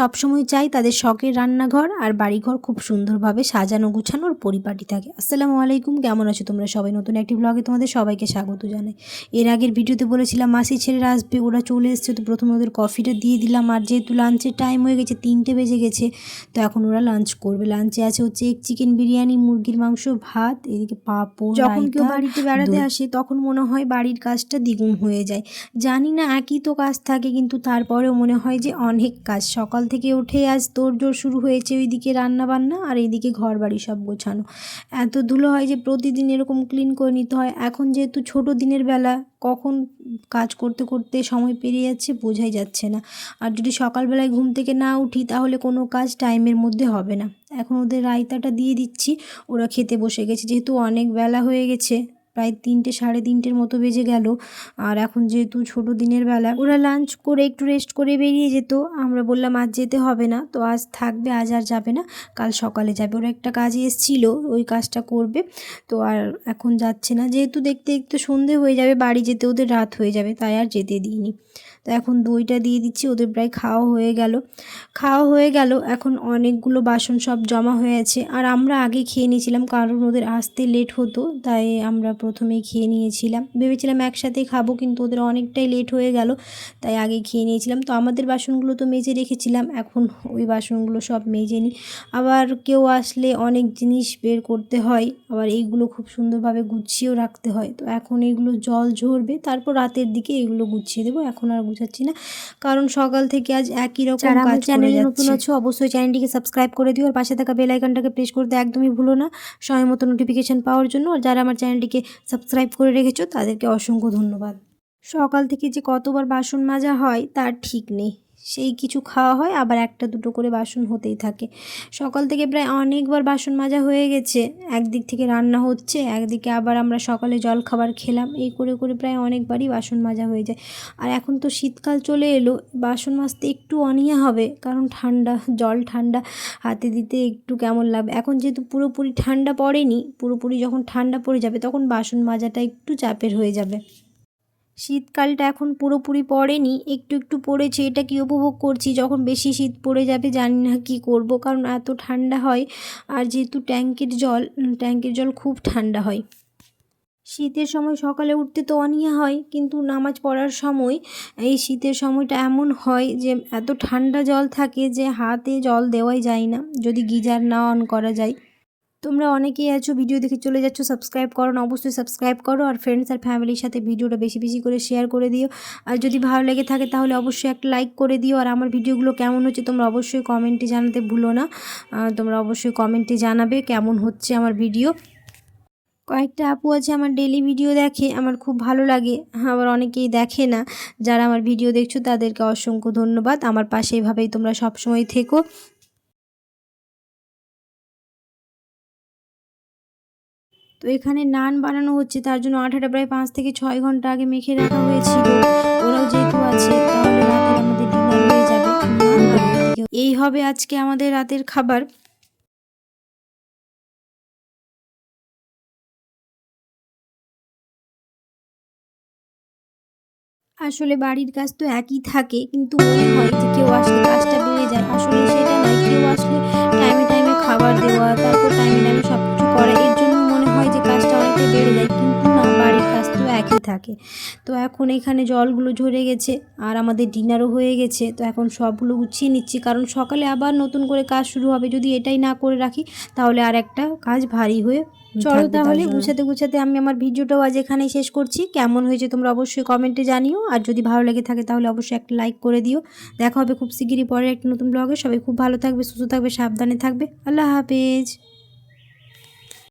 সবসময় চাই তাদের শখের রান্নাঘর আর বাড়িঘর খুব সুন্দরভাবে সাজানো গুছানো আর পরিপাটি থাকে। আসসালামু আলাইকুম, কেমন আছো তোমরা সবাই? নতুন একটি ব্লগে তোমাদের সবাইকে স্বাগত জানাই। এর আগের ভিডিওতে বলেছিলাম মাসি ছেলেরা আসবে, ওরা চলে এসছে। তো প্রথমে ওদের কফিটা দিয়ে দিলাম, আর যেহেতু লাঞ্চের টাইম হয়ে গেছে, 3টে বেজে গেছে, তো এখন ওরা লাঞ্চ করবে। লাঞ্চে আছে হচ্ছে এক চিকেন বিরিয়ানি, মুরগির মাংস, ভাত, এদিকে পাঁপড়। যখন কেউ বাড়িতে বেড়াতে আসে তখন মনে হয় বাড়ির কাজটা দ্বিগুণ হয়ে যায়। জানি না একই তো কাজ থাকে, কিন্তু তারপরেও মনে হয় যে অনেক কাজ। সকাল থেকে উঠে আজ তোড়জোড় শুরু হয়েছে, ওইদিকে রান্না বান্না আর এইদিকে ঘর বাড়ি সব গোছানো। এত ধুলো হয় যে প্রতিদিন এরকম ক্লিন করে নিতে হয়। এখন যেহেতু ছোট দিনের বেলা, কখন কাজ করতে করতে সময় পেরিয়ে যাচ্ছে বোঝাই যাচ্ছে না। আর যদি সকালবেলায় ঘুম থেকে না উঠি তাহলে কোনো কাজ টাইমের মধ্যে হবে না। এখন ওদের রায়তাটা দিয়ে দিচ্ছি, ওরা খেতে বসে গেছে। যেহেতু অনেক বেলা হয়ে গেছে, প্রায় 3টে সাড়ে 3টের মতো বেজে গেল। আর এখন যেহেতু ছোট দিনের বেলা, ওরা লাঞ্চ করে একটু রেস্ট করে বেরিয়ে যেত। আমরা বললাম আজ যেতে হবে না, তো আজ থাকবে, আজ আর যাবে না, কাল সকালে যাবে। ওরা একটা কাজে এসেছিল, ওই কাজটা করবে, তো আর এখন যাচ্ছে না। যেহেতু দেখতে দেখতে সন্ধে হয়ে যাবে, বাড়ি যেতে ওদের রাত হয়ে যাবে, তাই আর যেতে দিইনি। তো এখন দইটা দিয়ে দিচ্ছি, ওদের প্রায় খাওয়া হয়ে গেল। এখন অনেকগুলো বাসন সব জমা হয়ে আছে, আর আমরা আগে খেয়ে নিয়েছিলাম কারণ ওদের আসতে লেট হতো, তাই আমরা প্রথমেই খেয়ে নিয়েছিলাম। ভেবেছিলাম একসাথে খাবো, কিন্তু ওদের অনেকটাই লেট হয়ে গেল, তাই আগে খেয়ে নিয়েছিলাম। তো আমাদের বাসনগুলো তো মেজে রেখেছিলাম, এখন ওই বাসনগুলো সব মেজে নিই। আবার কেউ আসলে অনেক জিনিস বের করতে হয়, আবার এইগুলো খুব সুন্দরভাবে গুছিয়েও রাখতে হয়। তো এখন এইগুলো জল ঝরবে, তারপর রাতের দিকে এগুলো গুছিয়ে দেবো। এখন আর গুছাচ্ছি না, কারণ সকাল থেকে আজ একই রকম কাজ করে যাচ্ছে। চ্যানেলে নতুন আছো অবশ্যই চ্যানেলটিকে সাবস্ক্রাইব করে দিও, আর পাশে থাকা বেল আইকনটাকে প্রেস করতে একদমই ভুলো না সময় মতো নোটিফিকেশান পাওয়ার জন্য। আর যারা আমার চ্যানেলটিকে সাবস্ক্রাইব করে রেখেছো তাদেরকে অসংখ্য ধন্যবাদ। সকাল থেকে যে কতবার বাসন মাজা হয় তার ঠিক নেই। সেই কিছু খাওয়া হয়, আবার একটা দুটো করে বাসন হতেই থাকে। সকাল থেকে প্রায় অনেকবার বাসন মাজা হয়ে গেছে। একদিক থেকে রান্না হচ্ছে, একদিকে আবার আমরা সকালে জল খাবার খেলাম, এই করে করে প্রায় অনেকবারই বাসন মাজা হয়ে যায়। আর এখন তো শীতকাল চলে এলো, বাসন মাজতে একটু অনীহা হবে, কারণ ঠান্ডা জল, ঠান্ডা হাতে দিতে একটু কেমন লাগবে। এখন যেহেতু পুরোপুরি ঠান্ডা পড়েনি, পুরোপুরি যখন ঠান্ডা পড়ে যাবে তখন বাসন মাজাটা একটু চাপের হয়ে যাবে। শীতকালটা এখন পুরোপুরি পড়েনি, একটু একটু পড়েছে, এটা কি উপভোগ করছি। যখন বেশি শীত পড়ে যাবে জানি না কি করব, কারণ এত ঠান্ডা হয়। আর যেহেতু ট্যাঙ্কের জল খুব ঠান্ডা হয়। শীতের সময় সকালে উঠতে তো অনীহা হয়, কিন্তু নামাজ পড়ার সময় এই শীতের সময়টা এমন হয় যে এত ঠান্ডা জল থাকে যে হাতে জল দেওয়াই যায় না, যদি গিজার না অন করা যায়। তোমরা অনেকেই আছো ভিডিও দেখে চলে যাচ্ছ, সাবস্ক্রাইব করো না, অবশ্যই সাবস্ক্রাইব করো। আর ফ্রেন্ডস আর ফ্যামিলির সাথে ভিডিওটা বেশি বেশি করে শেয়ার করে দিও। আর যদি ভালো লেগে থাকে তাহলে অবশ্যই একটা লাইক করে দিও। আর আমার ভিডিওগুলো কেমন হচ্ছে তোমরা অবশ্যই কমেন্টে জানাতে ভুলো না। তোমরা অবশ্যই কমেন্টে জানাবে কেমন হচ্ছে আমার ভিডিও। কয়েকটা আপু আছে আমার ডেলি ভিডিও দেখে, আমার খুব ভালো লাগে। আবার অনেকেই দেখে না। যারা আমার ভিডিও দেখছো তাদেরকে অসংখ্য ধন্যবাদ। আমার পাশে এভাবেই তোমরা সবসময় থেকো। তো এখানে নান বানানো হচ্ছে, তার জন্য আটাটা প্রায় 5 থেকে 6 ঘন্টা আগে মেখে রাখা হয়েছিল। ওরাও যেহেতু আছে তাহলে রাতের আমাদের ডিনার হয়ে যাবে। এই হবে আজকে আমাদের রাতের খাবার। আসলে বাড়ির কাজ তো একই থাকে, কিন্তু মনে হয় যে কেউ আসলে কাজটা বেড়ে যায়। আসলে সেটা নয়, কেউ আসলে টাইমে টাইমে খাবার দেওয়া, তারপর টাইমে টাইমে সব কিছু করা, এর জন্য মনে হয় যে কাজটা অনেকটাই বেড়ে যায়, কিন্তু না, বাড়ির কাজ তো একই থাকে। তো এখন এখানে জলগুলো ঝরে গেছে, আর আমাদের ডিনারও হয়ে গেছে। তো এখন সবগুলো গুছিয়ে নিচ্ছি, কারণ সকালে আবার নতুন করে কাজ শুরু হবে। যদি এটাই না করে রাখি তাহলে আর একটা কাজ ভারী হয়ে চলো তাহলে গুছাতে গুছাতে আমি আমার ভিডিওটাও আজ এখানেই শেষ করছি। কেমন হয়েছে তোমরা অবশ্যই কমেন্টে জানিও, আর যদি ভালো লেগে থাকে তাহলে অবশ্যই একটা লাইক করে দিও। দেখা হবে খুব শিগগিরই পরের একটা নতুন ব্লগে। সবাই খুব ভালো থাকবে, সুস্থ থাকবে, সাবধানে থাকবে। আল্লাহ হাফেজ।